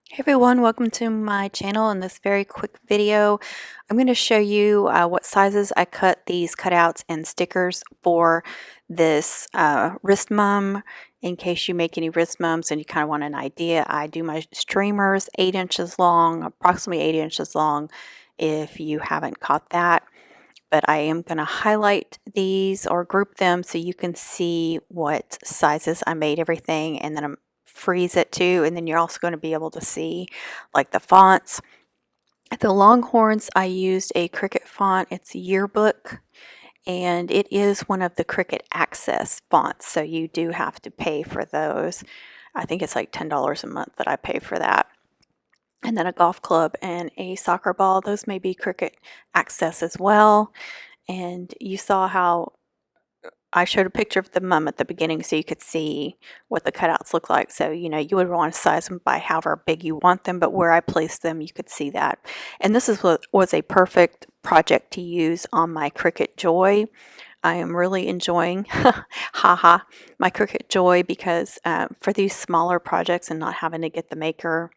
Hey everyone, welcome to my channel. In this very quick video, I'm going to show you what sizes I cut these cutouts and stickers for this wrist mum. In case you make any wrist mums and you kind of want an idea, I do my streamers 8 inches long, approximately 8 inches long, if you haven't caught that. But I am going to highlight these or group them so you can see what sizes I made everything, and then I'm freeze it too, and then you're also going to be able to see like the fonts. The Longhorns, I used a Cricut font. It's Yearbook, and it is one of the Cricut Access fonts, so you do have to pay for those. I think it's like $10 a month that I pay for that. And then a golf club and a soccer ball, those may be Cricut Access as well. And you saw how I showed a picture of the mum at the beginning so you could see what the cutouts look like. So, you would want to size them by however big you want them, but where I placed them, you could see that. And this is what was a perfect project to use on my Cricut Joy. I am really enjoying, haha, my Cricut Joy because for these smaller projects and not having to get the maker,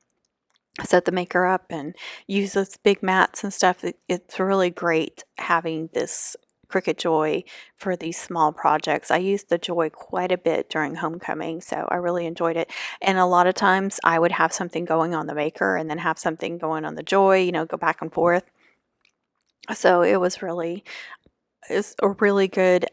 set the maker up and use those big mats and stuff, it's really great having this Cricut Joy for these small projects. I used the Joy quite a bit during homecoming, so I really enjoyed it. And a lot of times I would have something going on the maker and then have something going on the Joy, go back and forth. So it was a really good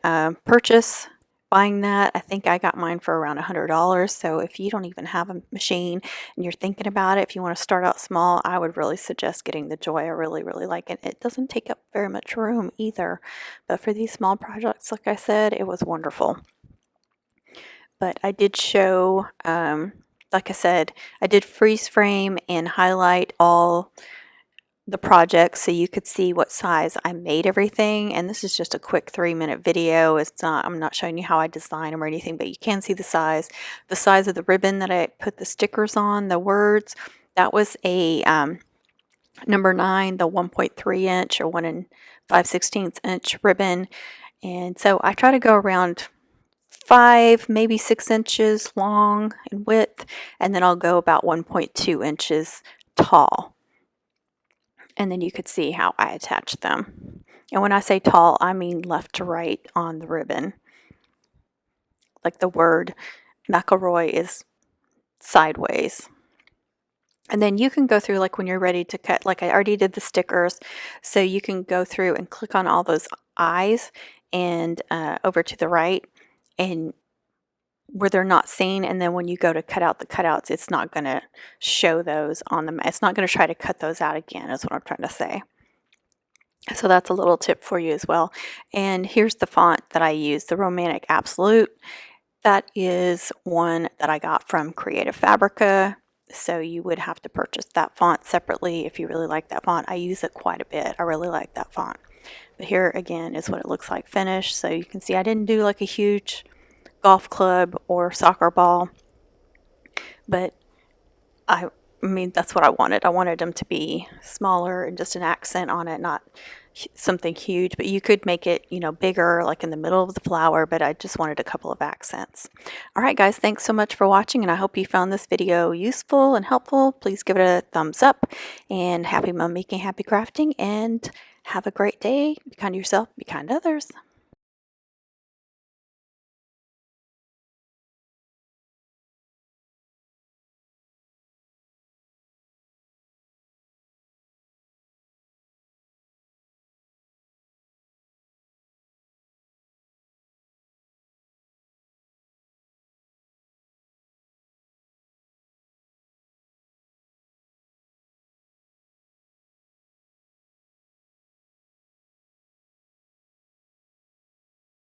purchase. Buying that, I think I got mine for around $100. So if you don't even have a machine and you're thinking about it, if you want to start out small, I would really suggest getting the Joy. I really like it. It doesn't take up very much room either. But for these small projects, like I said, it was wonderful. But I did show, like I said, I did freeze frame and highlight all the project so you could see what size I made everything. And this is just a quick 3-minute video. I'm not showing you how I design them or anything, but you can see the size of the ribbon that I put the stickers on, the words. That was a number 9, the 1.3 inch or 1 5/16 inch ribbon. And so I try to go around 5, maybe 6 inches long in width, and then I'll go about 1.2 inches tall. And then you could see how I attach them. And when I say tall, I mean left to right on the ribbon. Like the word McElroy is sideways. And then you can go through, like when you're ready to cut, like I already did the stickers, so you can go through and click on all those eyes and over to the right, and where they're not seen, and then when you go to cut out the cutouts, it's not going to show those on the, it's not going to try to cut those out again, is what I'm trying to say. So that's a little tip for you as well. And here's the font that I use, the Romantic Absolute. That is one that I got from Creative Fabrica. So you would have to purchase that font separately if you really like that font. I use it quite a bit. I really like that font. But here again is what it looks like finished. So you can see I didn't do like a huge golf club or soccer ball, but I mean, that's what I wanted. I wanted them to be smaller and just an accent on it, not something huge. But you could make it, bigger, like in the middle of the flower, but I just wanted a couple of accents. All right, guys, thanks so much for watching, and I hope you found this video useful and helpful. Please give it a thumbs up, and happy mom making, happy crafting, and have a great day. Be kind to yourself, be kind to others.